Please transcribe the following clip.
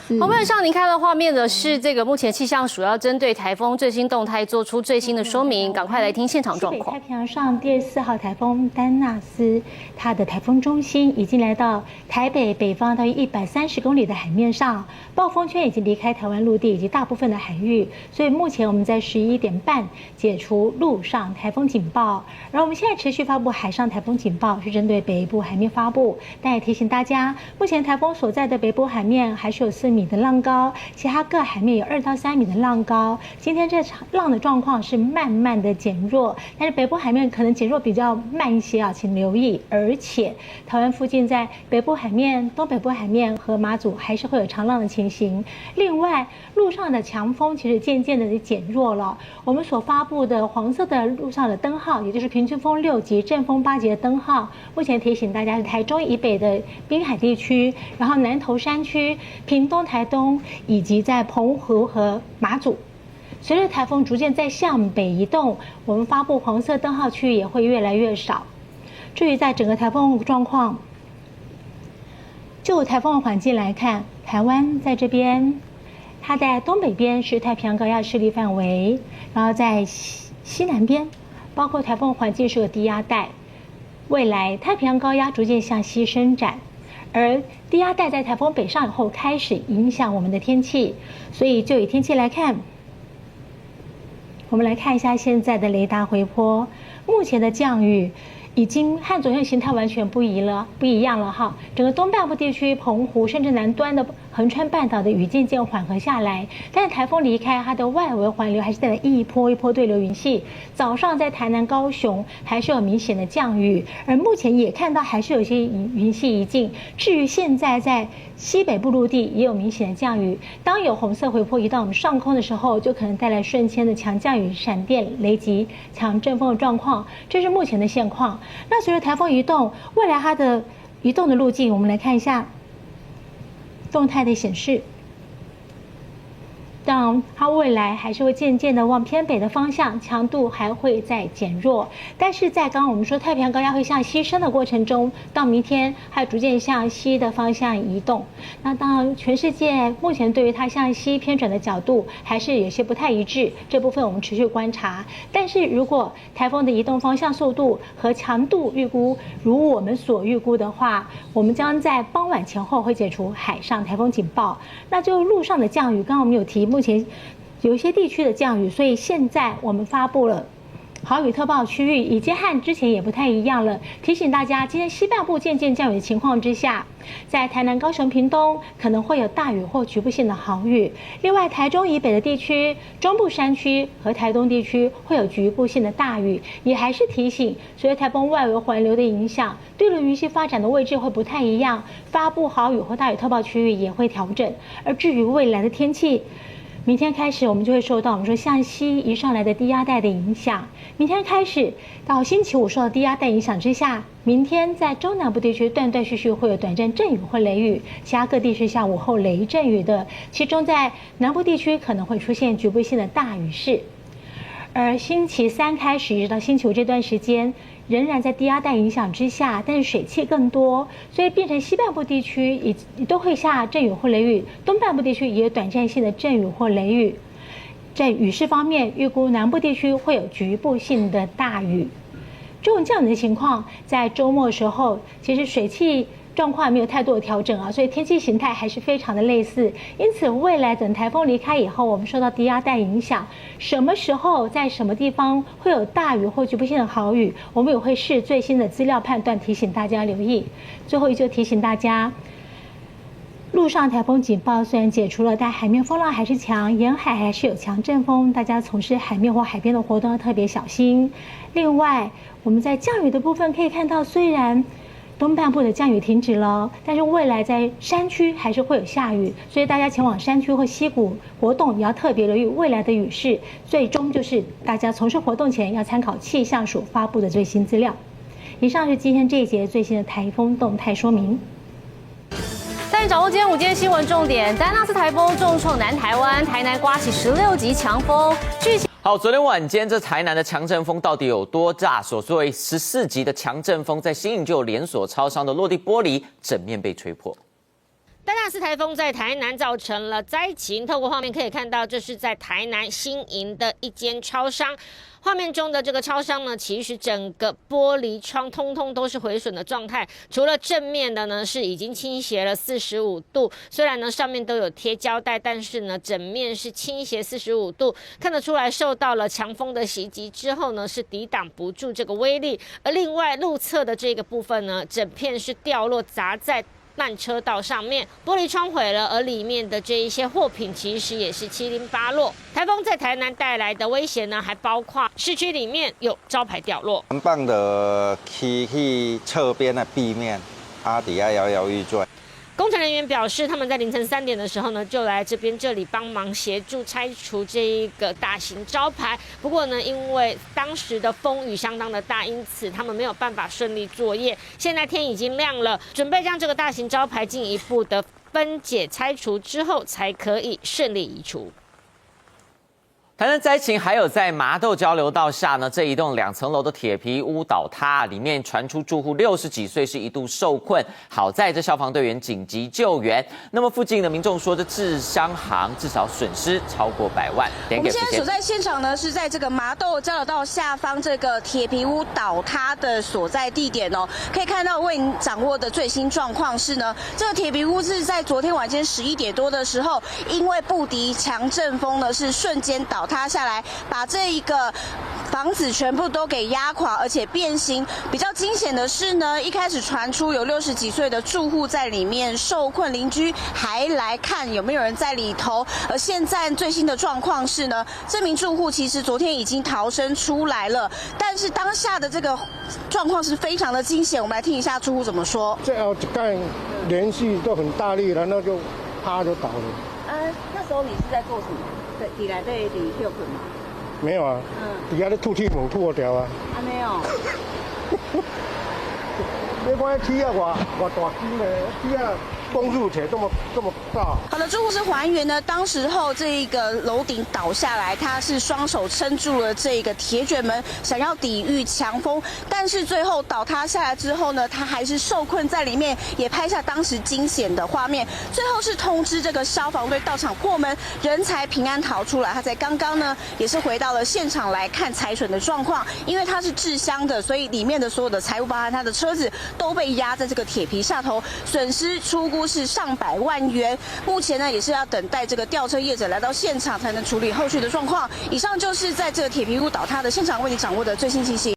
侯朋友，上您看到画面的是这个目前气象署要针对台风最新动态做出最新的说明，赶快来听现场状况。西北太平洋上第4号台风丹纳斯，它的台风中心已经来到台北北方大约130公里的海面上，暴风圈已经离开台湾陆地以及大部分的海域，所以目前我们在11点半解除陆上台风警报，而我们现在持续发布海上台风警报，是针对北部海面发布，但也提醒大家，目前台风所在的北部海面还是有4米的浪高，其他各海面有2到3米的浪高。今天这场浪的状况是慢慢的减弱，但是北部海面可能减弱比较慢一些啊，请留意。而且台湾附近在北部海面、东北部海面和马祖还是会有长浪的情形。另外，陆上的强风其实渐渐的减弱了。我们所发布的黄色的陆上的灯号，也就是平均风6级、阵风8级的灯号，目前提醒大家是台中以北的滨海地区，然后南投山区、屏东、台东以及在澎湖和马祖。随着台风逐渐在向北移动，我们发布黄色灯号区域也会越来越少。至于在整个台风状况，就台风的环境来看，台湾在这边，它在东北边是太平洋高压势力范围，然后在西南边，包括台风环境是个低压带，未来太平洋高压逐渐向西伸展。而低压带在台风北上以后开始影响我们的天气，所以就以天气来看，我们来看一下现在的雷达回波，目前的降雨已经和昨天形态完全不一样了哈。整个东半部地区、澎湖甚至南端的横穿半岛的雨渐渐缓和下来，但是台风离开，它的外围环流还是带来一波一波对流云系。早上在台南、高雄还是有明显的降雨，而目前也看到还是有一些云系移进。至于现在在西北部陆地也有明显的降雨，当有红色回波移到我们上空的时候，就可能带来瞬间的强降雨、闪电、雷击、强阵风的状况，这是目前的现况。那随着台风移动，未来它的移动的路径，我们来看一下动态的显示。当然，它未来还是会渐渐的往偏北的方向，强度还会再减弱。但是在刚刚我们说太平洋高压会向西伸的过程中，到明天还逐渐向西的方向移动。那当然，全世界目前对于它向西偏转的角度还是有些不太一致，这部分我们持续观察。但是如果台风的移动方向、速度和强度预估如我们所预估的话，我们将在傍晚前后会解除海上台风警报。那就陆上的降雨，刚刚我们有提，目前有一些地区的降雨，所以现在我们发布了豪雨特报区域，已经和之前也不太一样了。提醒大家，今天西半部渐渐降雨的情况之下，在台南、高雄、屏东可能会有大雨或局部性的豪雨。另外，台中以北的地区、中部山区和台东地区会有局部性的大雨。也还是提醒，随着台风外围环流的影响，对流云系发展的位置会不太一样，发布豪雨或大雨特报区域也会调整。而至于未来的天气，明天开始，我们就会受到我们说向西移上来的低压带的影响。明天开始到星期五受到低压带影响之下，明天在中南部地区断断续续会有短暂阵雨或雷雨，其他各地是下午后雷阵雨的，其中在南部地区可能会出现局部性的大雨势。而星期三开始一直到星期五这段时间，仍然在低压带影响之下，但是水汽更多，所以变成西半部地区也都会下阵雨或雷雨，东半部地区也有短暂性的阵雨或雷雨。在雨势方面，预估南部地区会有局部性的大雨。这种降雨的情况，在周末的时候，其实水汽状况没有太多的调整啊，所以天气形态还是非常的类似。因此，未来等台风离开以后，我们受到低压带影响，什么时候在什么地方会有大雨或局部性的豪雨，我们也会视最新的资料判断，提醒大家留意。最后就提醒大家，陆上台风警报虽然解除了，但海面风浪还是强，沿海还是有强阵风，大家从事海面或海边的活动要特别小心。另外，我们在降雨的部分可以看到，虽然东半部的降雨停止了，但是未来在山区还是会有下雨，所以大家前往山区或溪谷活动也要特别留意未来的雨势。最终就是大家从事活动前要参考气象署发布的最新资料。以上是今天这一节最新的台风动态说明。带你掌握今天午间新闻重点：丹纳斯台风重创南台湾，台南刮起16级强风。好，昨天晚间这台南的强阵风到底有多大？所谓14级的强阵风，在新营就有连锁超商的落地玻璃整面被吹破。丹纳斯台风在台南造成了灾情，透过画面可以看到，这是在台南新营的一间超商。画面中的这个超商呢，其实整个玻璃窗通通都是毁损的状态，除了正面的呢是已经倾斜了45度，虽然呢上面都有贴胶带，但是呢整面是倾斜45度，看得出来受到了强风的袭击之后呢是抵挡不住这个威力。而另外路侧的这个部分呢，整片是掉落砸在慢车道上面，玻璃窗毁了，而里面的这一些货品其实也是七零八落。台风在台南带来的威胁呢，还包括市区里面有招牌掉落，很棒的去侧边的壁面，底下摇摇欲坠。工程人员表示，他们在凌晨3点的时候呢，就来这里帮忙协助拆除这一个大型招牌。不过呢，因为当时的风雨相当的大，因此他们没有办法顺利作业。现在天已经亮了，准备将这个大型招牌进一步的分解拆除之后，才可以顺利移除。台南灾情还有在麻豆交流道下呢，这一栋2层楼的铁皮屋倒塌，里面传出住户60几岁是一度受困，好在这消防队员紧急救援。那么附近的民众说，这制商行至少损失超过100万。我们现在所在现场呢，是在这个麻豆交流道下方这个铁皮屋倒塌的所在地点哦。可以看到为您掌握的最新状况是呢，这个铁皮屋是在昨天晚间11点多的时候，因为不敌强阵风呢，是瞬间倒塌下来，把这一个房子全部都给压垮，而且变形。比较惊险的是呢，一开始传出有60几岁的住户在里面受困，邻居还来看有没有人在里头。而现在最新的状况是呢，这名住户其实昨天已经逃生出来了，但是当下的这个状况是非常的惊险。我们来听一下住户怎么说。最后一盖连续都很大力，然后就啪就倒了。那时候你是在做什么？对，底来对底休困吗？没有啊，底下的吐气猛吐掉啊。没有。你看铁啊，偌大根的铁啊，公路起来这么大。好的，住户是还原呢，当时候这个楼顶倒下来，他是双手撑住了这个铁卷门，想要抵御强风，但是最后倒塌下来之后呢，他还是受困在里面，也拍下当时惊险的画面。最后是通知这个消防队到场破门，人才平安逃出来。他在刚刚呢，也是回到了现场来看财损的状况，因为他是制箱的，所以里面的所有的财物，包含他的车子，都被压在这个铁皮下头，损失初估是上百万元。目前呢，也是要等待这个吊车业者来到现场，才能处理后续的状况。以上就是在这个铁皮屋倒塌的现场为你掌握的最新信息。